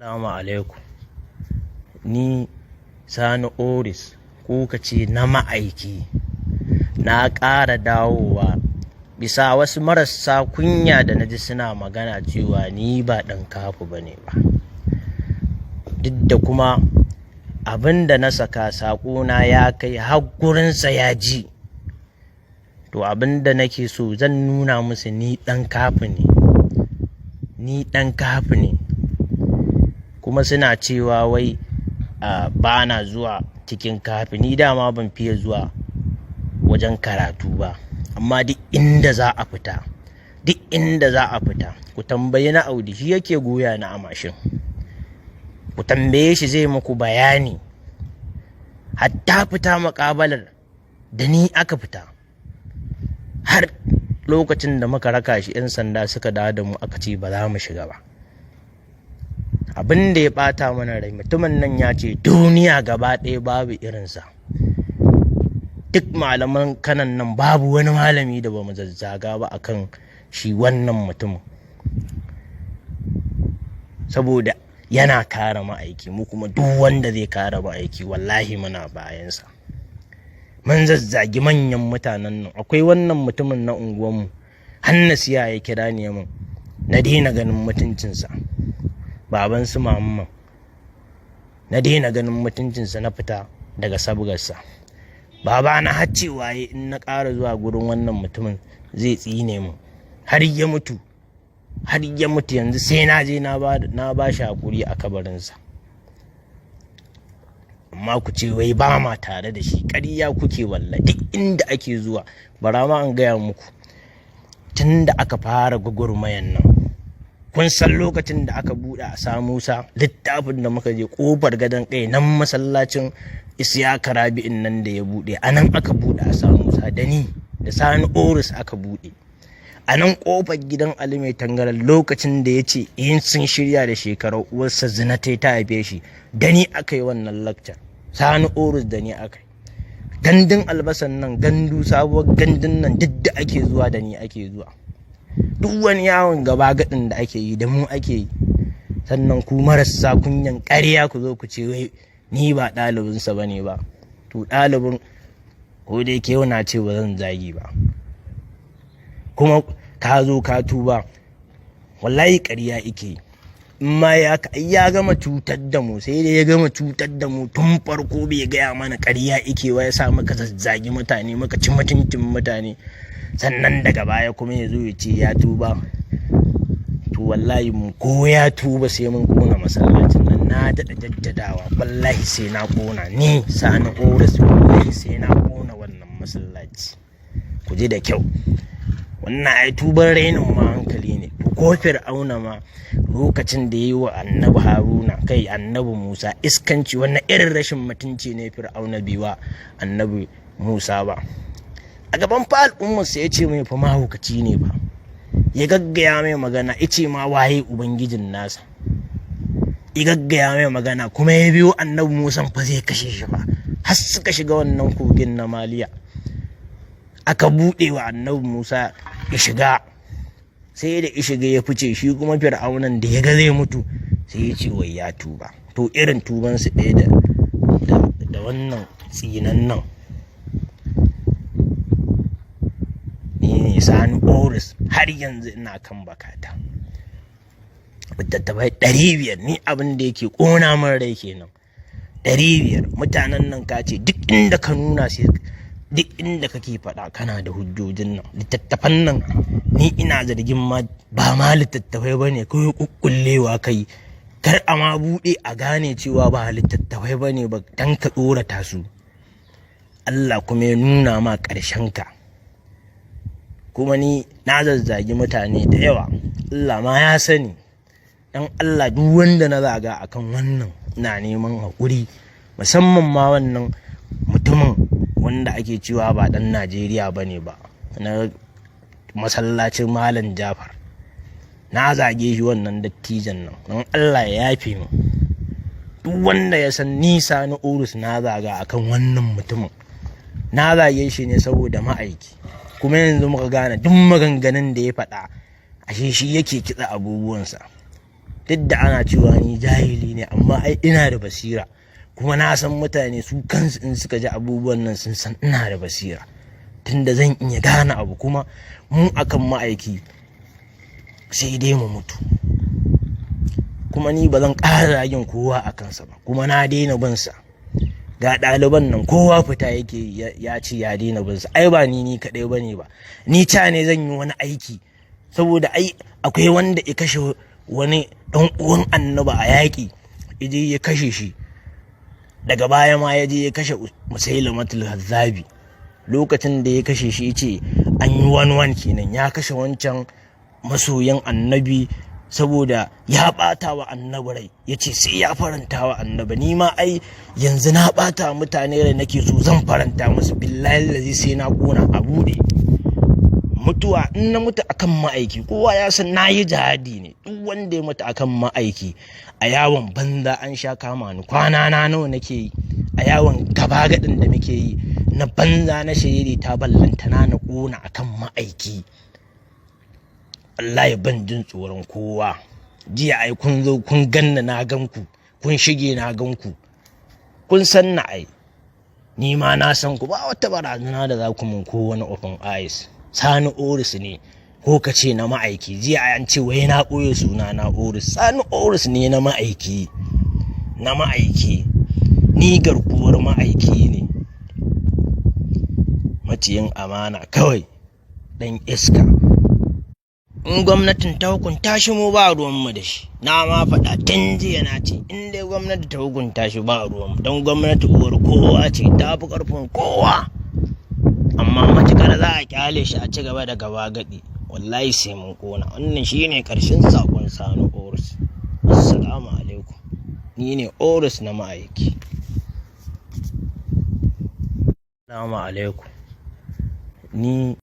Assalamu alaikum. Ni Sani Oris kuka ce na ma'aiki na ƙara dawowa bisa wasu marasa kunya da naji suna magana cewa ni ba ɗan kafu bane ba. Duk da kuma abin da na saka saƙona ya kai har gurinsa ya ji. To abin da nake so zan nuna musu ni ɗan kafu ne. Ni ɗan kafu ne. Kuma suna cewa wai ba na zuwa cikin kafi. Ni dama ban fiye zuwa wajen karatu ba, amma duk inda za a fita ku tambayi na Audi, shi yake goya na a mashin. Ku tambaye shi zai muku bayani. Hatta fita muƙabalar da ni aka fita, har lokacin da muka raka shi 'yan sanda suka dawo da mu aka ce ba za mu shiga ba. Abin da ya ɓata mana rai, mutumin nan ya ce duniya gaba ɗaya babu irinsa. Duk malaman kanan nan babu wani malami da ba mu zazzaga ba akan shi wannan mutumin, saboda yana kare ma'aiki. Mu kuma duk wanda zai kare ma'aiki wallahi muna bayansa. Mun zazzagi manyan mutanen nan. Akwai wannan mutumin na unguwanmu, Hannasiya ya kira ni min na daina ganin mutuncinsa. Baban su mamman, na daina ganin mutuncinsa, na fita daga sabgarsa. Baba na har cewa in na ƙara zuwa gurin wannan mutumin zai tsine mu, har ya mutu yanzu sai na je na ba shi hakuri a kabarinsa. Amma ku ce wai ba ma tare da shi, ƙarya kuke wallahi. Duk inda ake zuwa, bara ma an gaya muku, tun da aka fara gwagwarmayan nan, kun san lokacin da aka buɗe a Samusa littafin da muka je ƙofar gadon kai nan masallacin Isiyaka Rabi'in nan da ya buɗe, a nan aka buɗe a Samusa, da ni da Sani Oris aka buɗe. A nan ƙofar gidan Ali Mai Tangaran, lokacin da ya ce in sun shirya da shekarar uwarsa zina ta haife shi, da ni aka yi wannan lakcar. Sani Oris da ni aka yi. Gandun albasan nan, gandu sabuwar gandun nan, duk da ake zuwa da ni ake zuwa. Duk wani yawon gaba gadin da ake yi da mu ake yi. Sannan ku marasa kunyan ƙarya ku zo ku ce wai ni ba ɗalibinsa ba ne ba. To ɗalibin ko da yake na ce ba zan zagi ba, kuma ka zo ka tuba, wallahi ƙarya ike yi. In ma ya gama cutar da mu, sai dai ya gama cutar da mu tun farko bai gaya mana ƙarya ike wa, ya sa muka zazzagi mutane, muka ci mutuncin mutane, sannan daga baya kuma ya zo ya ce ya tuba. To wallahi mu ko ya tuba sai mun kona masallacin nan. Na daɗa jaddadawa, wallahi sai na kona. Ni Sani Oris wallahi sai na kona wannan masallaci. Ku ji da kyau, wannan ai tuban rainin ma hankali ne. Ko Fir'auna ma lokacin da ya yi wa annabi Musa iskanci, wannan irin rashin mutunci ne Fir'auna biwa annabi Musa ba. A gaban fa al'ummarsa ya ce mai fa mahaukaci ne ba, ya gaggaya mai magana, ya ce ma waye ubangijin nasa, ya gaggaya mai magana, kuma ya biyo annabi Musa fa zai kashe shi ba. Har suka shiga wannan kogin na Maliya, aka buɗe wa annabi Musa ya shiga, sai da ya shiga ya fice. Shi kuma Fir'aunan da ya ga zai mutu sai ya ce wai ya tuba. To irin tubansu ɗaya da wannan tsinan nan. Sani Oris har yanzu ina kan bakata. Littattafai 500, ni abin da yake ƙona min rai kenan. 500 mutanen nan ka ce duk inda ka nuna sai, duk inda kake faɗa kana da hujjojin nan. Littattafan nan ni ina zargin ma ba ma littattafai ba ne, kawai ƙuƙƙullewa kai, kar a ma buɗe a gane cewa ba littattafai ba ne ba, dan ka tsorata su. Allah kuma ya nuna ma ƙarshen ka. Kuma ni na zazzagi mutane da yawa, Allah ma ya sani. Dan Allah duk wanda na zaga akan wannan na neman haƙuri, musamman ma wannan mutumin wanda ake cewa ba ɗan Najeriya ba ne ba, na masallacin Malam Jafar. Na zage shi wannan dattijan nan, don Allah ya yafe mu. Duk wanda ya san ni Sani Oris na zaga akan wannan mutumin, na zage shi ne saboda ma'aiki. Kuma yanzu muka gane duk maganganun da ya faɗa ashe shi yake kitsa abubuwansa. duk da ana cewa ni jahili ne, amma ai ina da basira, kuma na san mutane su kansu in suka ji abubuwan nan sun san ina da basira, tunda zan iya gane abu. Kuma mu akan ma'aiki sai dai mu mutu, kuma ni ba zan ƙara yin kowa a kansa ba, kuma na daina bin sa. Ga ɗaliban nan kowa fita yake ya ce ya daina bin sa. Ai ba ni kaɗai ba ne ba, ni ca ne zan yi wani aiki, saboda ai akwai wanda ya kashe wani ɗan uwan annaba a yaƙi, yaje ya kashe shi, daga baya ma ya je ya kashe musailamatul hazzabi. Lokacin da ya kashe shi ce an yi wani kenan, ya kashe wancan masoyan annabi saboda ya ɓata wa annabi rai, ya ce sai ya faranta wa annabi. Ni ma ai yanzu na ɓata mutane rai nake so zan faranta musu, billahi lazi sai na ƙona a buɗe. Mutuwa in na mutu akan ma'aiki kowa ya san na yi jihadi ne. Duk wanda ya mutu akan ma'aiki a yawon banza an sha kama ni. Kwana na nawa nake yi a yawon gaba gadin da muke yi na banza na shiriri ta ballantana na ƙona akan ma'aiki. Wallahi ban jin tsoron kowa. Jiya ai kun zo kun ganna na ganku, kun shige na ganku, kun san na ai, ni ma na san ku. Ba wata barazana da za ku mun ko wani open eyes. Sani Oris ne ko ka ce na ma'aiki. Jiya an ce wai na ɓoye suna na Oris. Sani Oris ne na ma'aiki, na ma'aiki, ni garkuwar ma'aiki ne, maciyin amana kawai, ɗan iska. In gwamnatin ta hukunta shi mu ba ruwanmu da shi. Na ma faɗa tun jiya na ce in dai gwamnati ta hukunta shi ba ruwanmu, don gwamnati uwar kowa ce, ta fi ƙarfin kowa. Amma matukar za a kyale shi a ci gaba da gaba gadi, wallahi sai mun kona. Wannan shine ƙarshen sakon Sani Oris. Assalamu alaikum. Ni ne Oris na ma'aiki. Assalamu alaikum. Ni